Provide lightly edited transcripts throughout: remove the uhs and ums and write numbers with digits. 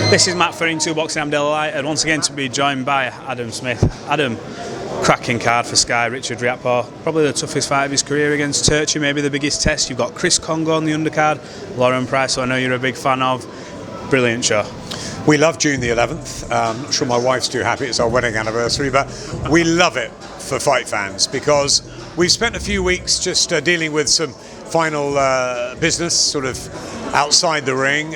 This is Matt Ferry, 2 Boxing. I'm delighted once again to be joined by Adam Smith. Adam, cracking card for Sky. Richard Riakphore, probably the toughest fight of his career against Turchi, maybe the biggest test. You've got Chris Congo on the undercard, Lauren Price, who I know you're a big fan of. Brilliant show. We love June the 11th. I'm not sure my wife's too happy, it's our wedding anniversary, but we love it for fight fans because we've spent a few weeks just dealing with some final business sort of outside the ring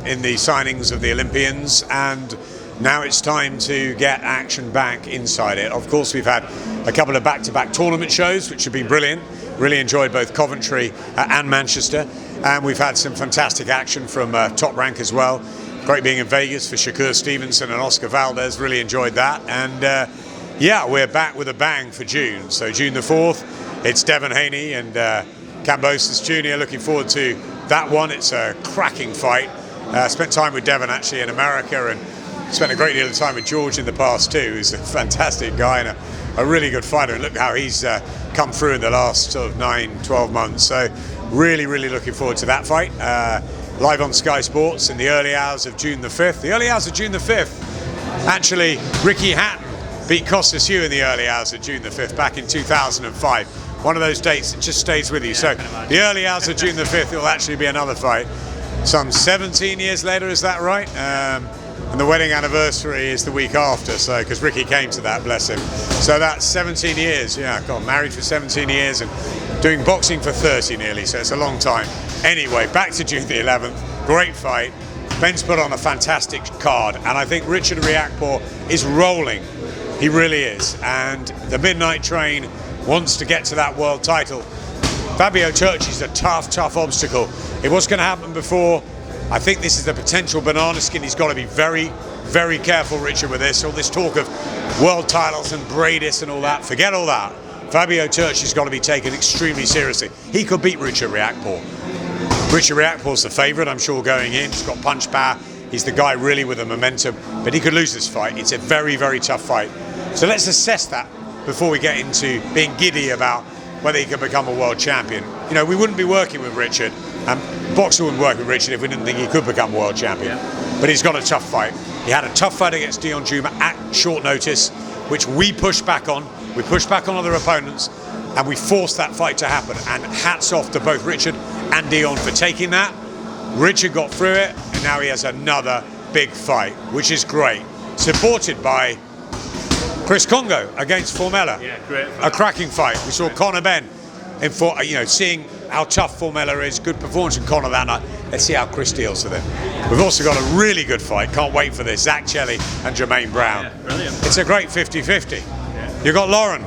in the signings of the Olympians, and now it's time to get action back inside it. Of course, we've had a couple of back-to-back tournament shows which have been brilliant. Really enjoyed both Coventry and Manchester, and we've had some fantastic action from Top Rank as well. Great being in Vegas for Shakur Stevenson and Oscar Valdez. Really enjoyed that, and yeah, we're back with a bang for June. So June the 4th, it's Devin Haney and Kambosos Jr. Looking forward to that one. It's a cracking fight. Spent time with Devin actually in America, and spent a great deal of time with George in the past too. He's a fantastic guy and a really good fighter. And look how he's come through in the last sort of 9-12 months. So really looking forward to that fight. Live on Sky Sports in the early hours of June the 5th. The early hours of June the 5th, actually Ricky Hatton beat Costas Hugh in the early hours of June the 5th back in 2005. One of those dates that just stays with you. Yeah, So the early hours of June the 5th, it will actually be another fight. Some 17 years later, is that right? And the wedding anniversary is the week after, so because Ricky came to that, bless him. So that's 17 years, yeah, got married for 17 years and doing boxing for 30 nearly, so it's a long time. Anyway, back to June the 11th, great fight. Ben's put on a fantastic card, and I think Richard Riakphore is rolling. He really is, and the Midnight Train wants to get to that world title. Fabio Turchi's a tough obstacle. It was going to happen before. I think this is the potential banana skin. He's got to be very careful, Richard, with this. All this talk of world titles and Bradis and all that. Forget all that. Fabio Turchi's got to be taken extremely seriously. He could beat Richard Riakphore. Richard Riakphore's the favourite, I'm sure, going in. He's got punch power. He's the guy really with the momentum. But he could lose this fight. It's a very tough fight. So let's assess that before we get into being giddy about whether he can become a world champion. You know, we wouldn't be working with Richard, and boxer wouldn't work with Richard if we didn't think he could become a world champion. But he's got a tough fight. He had a tough fight against Deontay Wilder at short notice, which we pushed back on. We pushed back on other opponents, and we forced that fight to happen. And hats off to both Richard and Dion for taking that. Richard got through it, and now he has another big fight, which is great. Supported by Chris Congo against Formella. Yeah, great fight. A cracking fight. We saw Conor Benn seeing how tough Formella is. Good performance from Conor that night. Let's see how Chris deals with it. We've also got a really good fight. Can't wait for this. Zach Chelly and Jermaine Brown. Yeah, brilliant. It's a great 50-50. Yeah. You've got Lauren.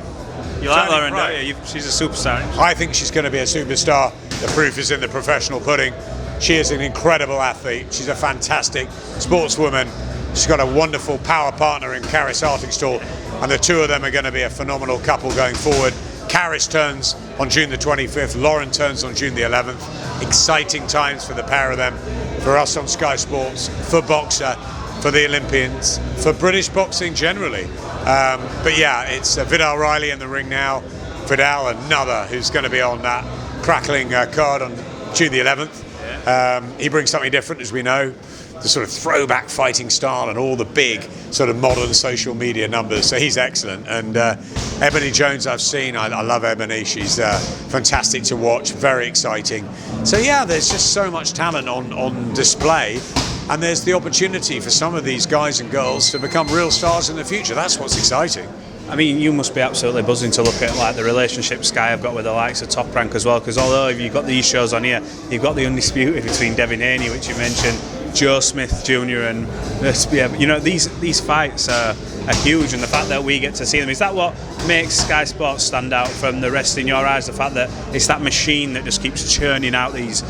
You like Lauren, don't you? She's a superstar. I think she's going to be a superstar. The proof is in the professional pudding. She is an incredible athlete. She's a fantastic sportswoman. She's got a wonderful power partner in Karis Artingstall, and the two of them are going to be a phenomenal couple going forward. Karis turns on June the 25th, Lauren turns on June the 11th. Exciting times for the pair of them, for us on Sky Sports, for Boxer, for the Olympians, for British boxing generally. But yeah, it's Vidal Riley in the ring now. Vidal, another who's going to be on that crackling card on June the 11th. He brings something different, as we know. The sort of throwback fighting style and all the big sort of modern social media numbers. So he's excellent. And Ebony Jones I've seen. I love Ebony. She's fantastic to watch. Very exciting. So yeah, there's just so much talent on display. And there's the opportunity for some of these guys and girls to become real stars in the future. That's what's exciting. I mean, you must be absolutely buzzing to look at like the relationship Sky have got with the likes of Top Rank as well, because although you've got these shows on here, you've got the Undisputed between Devin Haney, which you mentioned, Joe Smith Jr. and you know, these fights are huge, and the fact that we get to see them, is that what makes Sky Sports stand out from the rest in your eyes? The fact that it's that machine that just keeps churning out these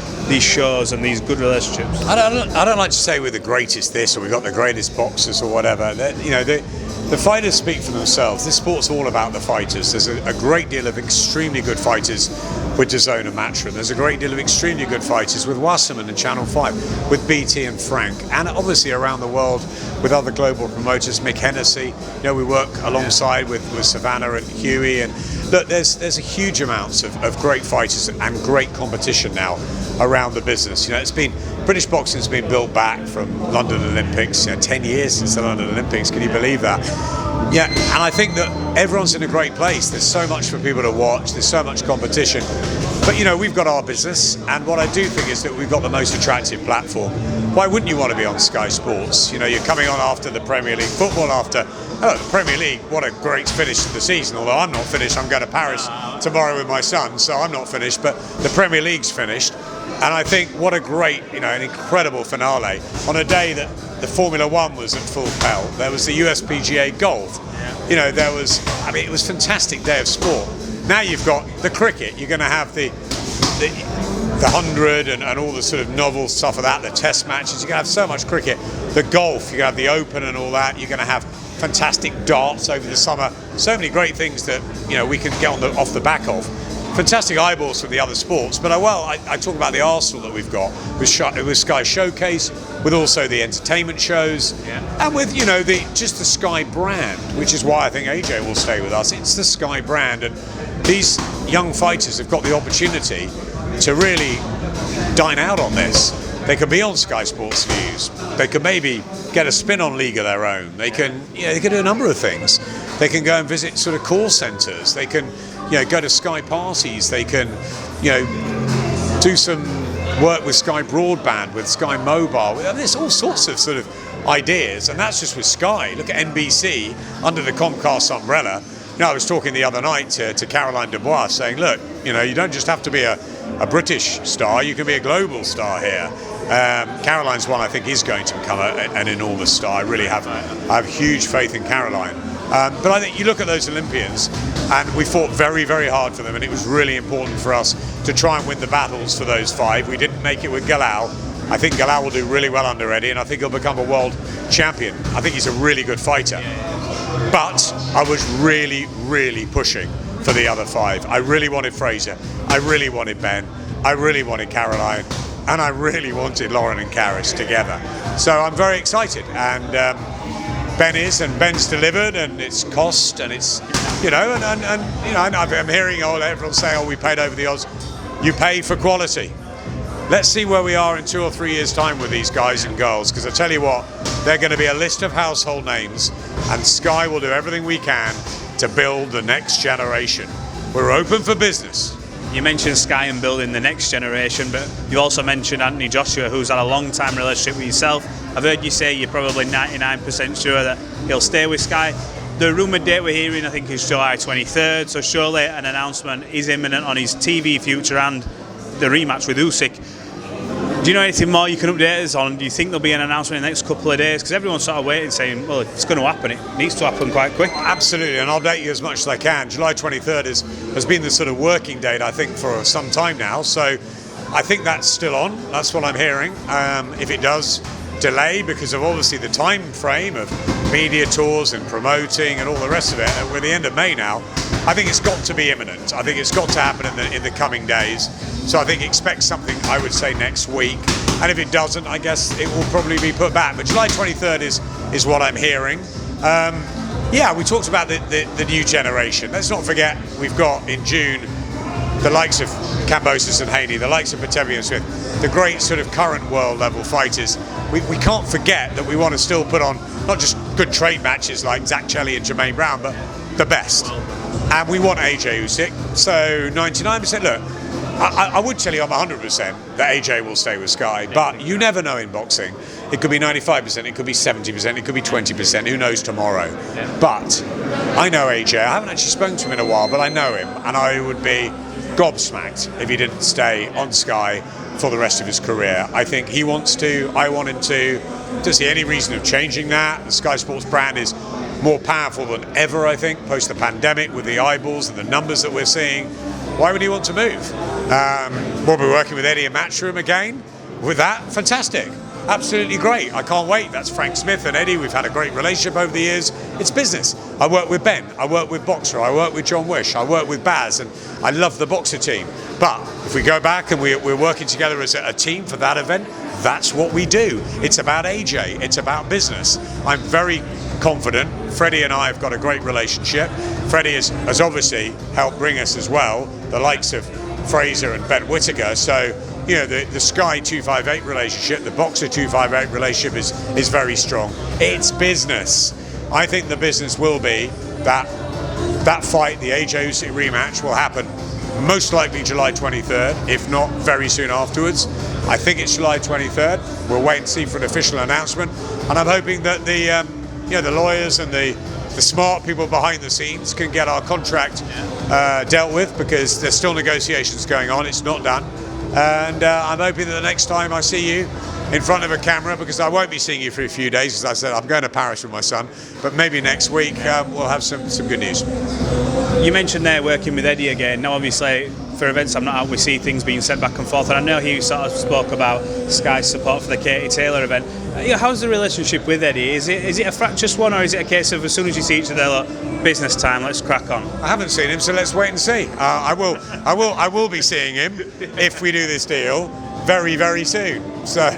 shows and these good relationships. I don't like to say we're the greatest this or we've got the greatest boxers or whatever. You know, the fighters speak for themselves. This sport's all about the fighters. There's a great deal of extremely good fighters with DAZN and Matchroom. There's a great deal of extremely good fighters with Wasserman and Channel 5, with BT and Frank, and obviously around the world with other global promoters. Mick Hennessy, you know, we work alongside with Savannah and Huey, and look, there's a huge amounts of great fighters and great competition now around the business. British boxing's been built back from London Olympics. 10 years since the London Olympics. Can you believe that? Yeah, and I think that everyone's in a great place. There's so much for people to watch. There's so much competition. But we've got our business, and what I do think is that we've got the most attractive platform. Why wouldn't you want to be on Sky Sports? You're coming on after the Premier League football, after the Premier League. What a great finish to the season. Although I'm not finished, I'm going to Paris tomorrow with my son, so I'm not finished. But the Premier League's finished, and I think what a great, an incredible finale on a day that the Formula One was at full pelt. There was the USPGA Golf. It was a fantastic day of sport. Now you've got the cricket. You're going to have the 100 and all the sort of novel stuff of that, the test matches. You're going to have so much cricket. The golf, you're going to have the Open and all that. You're going to have fantastic darts over the summer. So many great things that we can get off the back of. Fantastic eyeballs from the other sports. But I talk about the arsenal that we've got with Sky Showcase, with also the entertainment shows, and with just the Sky brand, which is why I think AJ will stay with us. It's the Sky brand, and these young fighters have got the opportunity to really dine out on this. They could be on Sky Sports News. They could maybe get a spin on league of their own. They can do a number of things. They can go and visit sort of call centres. They can go to Sky parties. They can do some work with Sky Broadband, with Sky Mobile. There's all sorts of sort of ideas, and that's just with Sky. Look at NBC under the Comcast umbrella. I was talking the other night to Caroline Dubois, saying, look, you don't just have to be a British star, you can be a global star here. Caroline's one I think is going to become an enormous star. I really have huge faith in Caroline. But I think you look at those Olympians, and we fought very, very hard for them, and it was really important for us to try and win the battles for those 5. We didn't make it with Galal. I think Galal will do really well under Eddie, and I think he'll become a world champion. I think he's a really good fighter. But I was really, really pushing for the other 5. I really wanted Fraser. I really wanted Ben. I really wanted Caroline. And I really wanted Lauren and Karis together. So I'm very excited. And Ben's delivered, and it's cost, and it's, I'm hearing everyone saying, we paid over the odds. You pay for quality. Let's see where we are in 2 or 3 years' time with these guys and girls, because I tell you what, they're going to be a list of household names, and Sky will do everything we can to build the next generation. We're open for business. You mentioned Sky and building the next generation, but you also mentioned Anthony Joshua, who's had a long-time relationship with yourself. I've heard you say you're probably 99% sure that he'll stay with Sky. The rumoured date we're hearing, I think, is July 23rd, so surely an announcement is imminent on his TV future and the rematch with Usyk. Do you know anything more you can update us on? Do you think there'll be an announcement in the next couple of days? Because everyone's sort of waiting, saying, well, it's going to happen. It needs to happen quite quick. Absolutely, and I'll update you as much as I can. July 23rd has been the sort of working date, I think, for some time now. So I think that's still on. That's what I'm hearing. If it does delay because of obviously the time frame of media tours and promoting and all the rest of it, and we're the end of May now, I think it's got to be imminent. I think it's got to happen in the coming days. So I think expect something, I would say, next week. And if it doesn't, I guess it will probably be put back. But July 23rd is what I'm hearing. We talked about the new generation. Let's not forget, we've got in June the likes of Kambosos and Haney, the likes of Patevi and Smith, the great sort of current world level fighters. We can't forget that we want to still put on not just good trade matches like Zach Chelly and Jermaine Brown, but the best. And we want AJ Usyk. So 99%, look, I would tell you I'm 100% that AJ will stay with Sky, but you never know in boxing. It could be 95%, it could be 70%, it could be 20%, who knows tomorrow. But I know AJ, I haven't actually spoken to him in a while, but I know him, and I would be gobsmacked if he didn't stay on Sky for the rest of his career. I think he wants to, I want him to. Don't see any reason of changing that. The Sky Sports brand is more powerful than ever, I think, post the pandemic, with the eyeballs and the numbers that we're seeing. Why would he want to move? We'll be working with Eddie in Matchroom again. With that, fantastic. Absolutely great. I can't wait. That's Frank Smith and Eddie. We've had a great relationship over the years. It's business. I work with Ben. I work with Boxer. I work with John Wish. I work with Baz. And I love the Boxer team. But if we go back and we're working together as a team for that event, that's what we do. It's about AJ. It's about business. I'm very confident, Freddie and I have got a great relationship. Freddie has obviously helped bring us as well the likes of Fraser and Ben Whittaker. So, you know, the Sky 258 relationship, the Boxer 258 relationship is very strong. It's business. I think the business will be that fight, the AJ Usyk rematch, will happen most likely July 23rd, if not very soon afterwards. I think it's July 23rd. We'll wait and see for an official announcement, and I'm hoping that the lawyers and the smart people behind the scenes can get our contract dealt with, because there's still negotiations going on. It's not done, and I'm hoping that the next time I see you in front of a camera, because I won't be seeing you for a few days, as I said, I'm going to Paris with my son, but maybe next week we'll have some good news. You mentioned there working with Eddie again. Now, obviously, for events I'm not out, we see things being sent back and forth, and I know he sort of spoke about Sky's support for the Katie Taylor event. How's the relationship with Eddie? Is it a fractious one, or is it a case of as soon as you see each other, look, business time, let's crack on? I haven't seen him, so let's wait and see. I will be seeing him if we do this deal very, very soon. So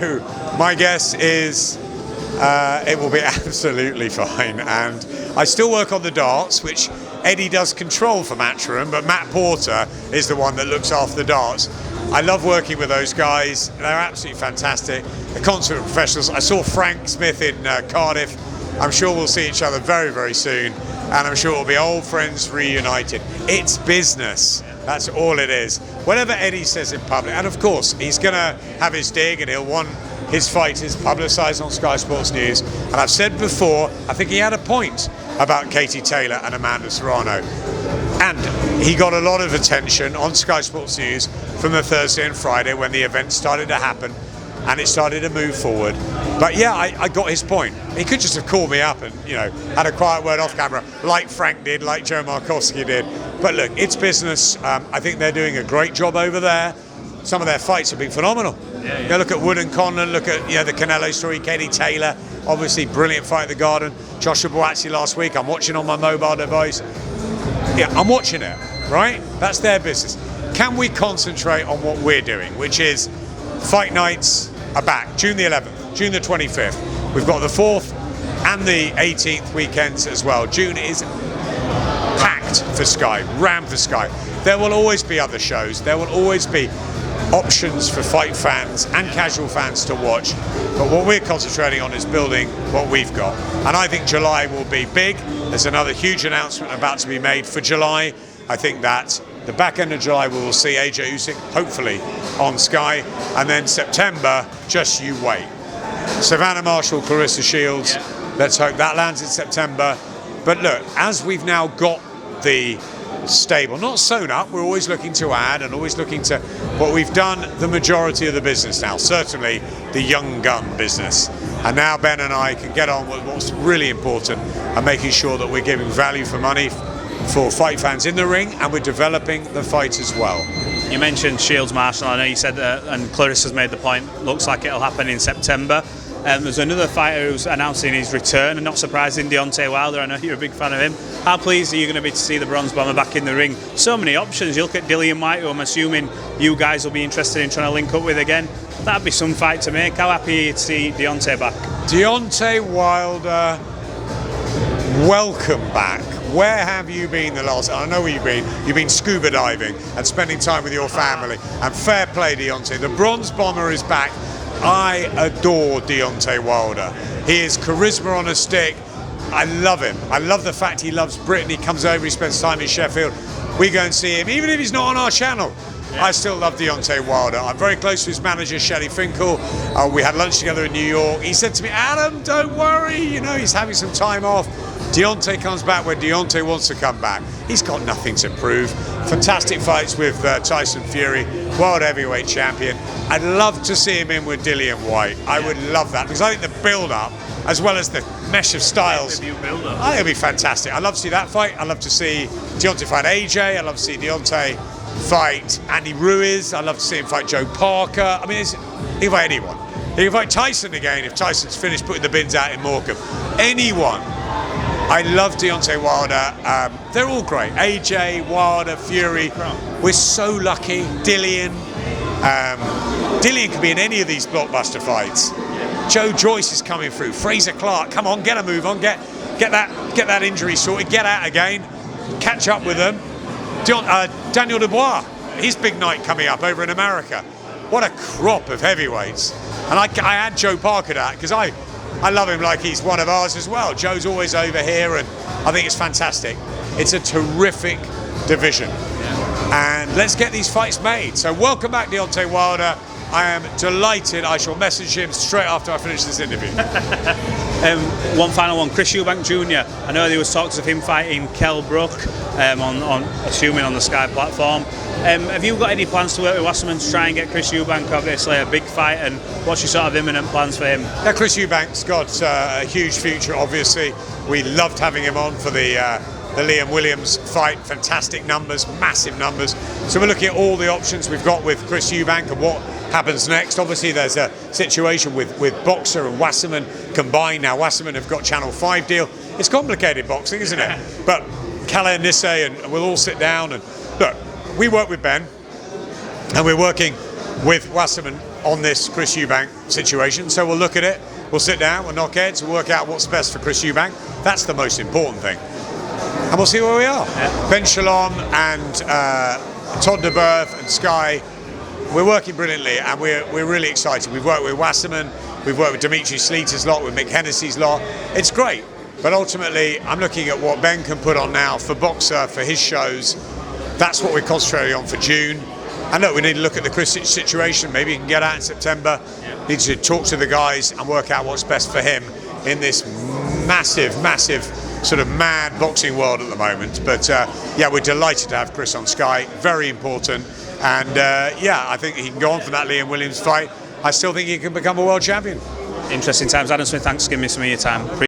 my guess is it will be absolutely fine. And I still work on the darts, which Eddie does control for Matchroom, but Matt Porter is the one that looks after the darts. I love working with those guys. They're absolutely fantastic. They're consummate professionals. I saw Frank Smith in Cardiff. I'm sure we'll see each other very, very soon, and I'm sure we'll be old friends reunited. It's business. That's all it is. Whatever Eddie says in public, and of course he's going to have his dig, and he'll want his fighters publicised on Sky Sports News. And I've said before, I think he had a point about Katie Taylor and Amanda Serrano, and he got a lot of attention on Sky Sports News from the Thursday and Friday when the event started to happen and it started to move forward. But yeah, I got his point. He could just have called me up and, you know, had a quiet word off camera, like Frank did, like Joe Markowski did. But look, it's business. I think they're doing a great job over there. Some of their fights have been phenomenal. Yeah. You know, look at Wood and Conlon, look at the Canelo story, Katie Taylor, obviously brilliant fight at the Garden. Joshua Boazzi last week, I'm watching on my mobile device. Yeah, I'm watching it, right? That's their business. Can we concentrate on what we're doing, which is fight nights are back, June the 11th, June the 25th. We've got the 4th and the 18th weekends as well. June is packed for Sky, rammed for Sky. There will always be other shows. There will always be options for fight fans and casual fans to watch. But what we're concentrating on is building what we've got. And I think July will be big. There's another huge announcement about to be made for July. I think that the back end of July we will see AJ Usyk, hopefully, on Sky. And then September, just you wait. Savannah Marshall, Clarissa Shields. Yeah. Let's hope that lands in September. But look, as we've now got the stable, not sewn up, we're always looking to add and always looking to what we've done the majority of the business now, certainly the young gun business. And now Ben and I can get on with what's really important and making sure that we're giving value for money for fight fans in the ring, and we're developing the fight as well. You mentioned Shields Marshall. I know you said that, and Clarissa's made the point, looks like it'll happen in September. There's another fighter who's announcing his return, and not surprising, Deontay Wilder. I know you're a big fan of him. How pleased are you going to be to see the Bronze Bomber back in the ring? So many options. You look at Dillian White, who I'm assuming you guys will be interested in trying to link up with again. That'd be some fight to make. How happy are you to see Deontay back? Deontay Wilder, welcome back. Where have you been the last? I know where you've been. You've been scuba diving and spending time with your family. And fair play, Deontay. The Bronze Bomber is back. I adore Deontay Wilder. He is charisma on a stick. I love him. I love the fact he loves Britain. He comes over, he spends time in Sheffield. We go and see him, even if he's not on our channel. Yeah. I still love Deontay Wilder. I'm very close to his manager, Shelley Finkel. We had lunch together in New York. He said to me, Adam, don't worry. You know, he's having some time off. Deontay comes back when Deontay wants to come back. He's got nothing to prove. Fantastic fights with Tyson Fury, world heavyweight champion. I'd love to see him in with Dillian White. I would love that, because I think the build-up, as well as the mesh of styles, I think it'll be fantastic. I'd love to see that fight. I'd love to see Deontay fight AJ. I'd love to see Deontay fight Andy Ruiz. I'd love to see him fight Joe Parker. I mean, he can fight anyone. He can fight Tyson again if Tyson's finished putting the bins out in Morecambe. Anyone. I love Deontay Wilder. They're all great. AJ, Wilder, Fury. We're so lucky. Dillian. Dillian could be in any of these blockbuster fights. Joe Joyce is coming through. Fraser Clark, come on, get a move on. get that injury sorted, get out again, catch up with them. Daniel Dubois, his big night coming up over in America. What a crop of heavyweights. And I add Joe Parker to that because I love him like he's one of ours as well. Joe's always over here, and I think it's fantastic. It's a terrific division. And let's get these fights made. So welcome back, Deontay Wilder. I am delighted. I shall message him straight after I finish this interview. One final one, Chris Eubank Jr. I know there was talks of him fighting Kell Brook, assuming on the Sky platform. Have you got any plans to work with Wasserman to try and get Chris Eubank, obviously a big fight, and what's your sort of imminent plans for him? Yeah, Chris Eubank's got a huge future, obviously. We loved having him on for the Liam Williams fight. Fantastic numbers, massive numbers. So we're looking at all the options we've got with Chris Eubank and what happens next. Obviously there's a situation with Boxer and Wasserman combined. Now Wasserman have got Channel 5 deal. It's complicated boxing, isn't it? But Calais and Nisse, and we'll all sit down and look, we work with Ben and we're working with Wasserman on this Chris Eubank situation. So we'll look at it, we'll sit down, we'll knock heads, we'll work out what's best for Chris Eubank. That's the most important thing. And we'll see where we are. Yeah. Ben Shalom and Todd DeBerth and Sky, we're working brilliantly and we're really excited. We've worked with Wasserman, we've worked with Dimitri Sleater's lot, with Mick Hennessy's lot. It's great, but ultimately I'm looking at what Ben can put on now for Boxer, for his shows. That's what we're concentrating on for June. And look, we need to look at the Chris situation. Maybe he can get out in September. Need to talk to the guys and work out what's best for him in this massive sort of mad boxing world at the moment. But yeah, we're delighted to have Chris on Sky. Very important. And yeah, I think he can go on from that Liam Williams fight. I still think he can become a world champion. Interesting times. Adam Smith, thanks for giving me some of your time.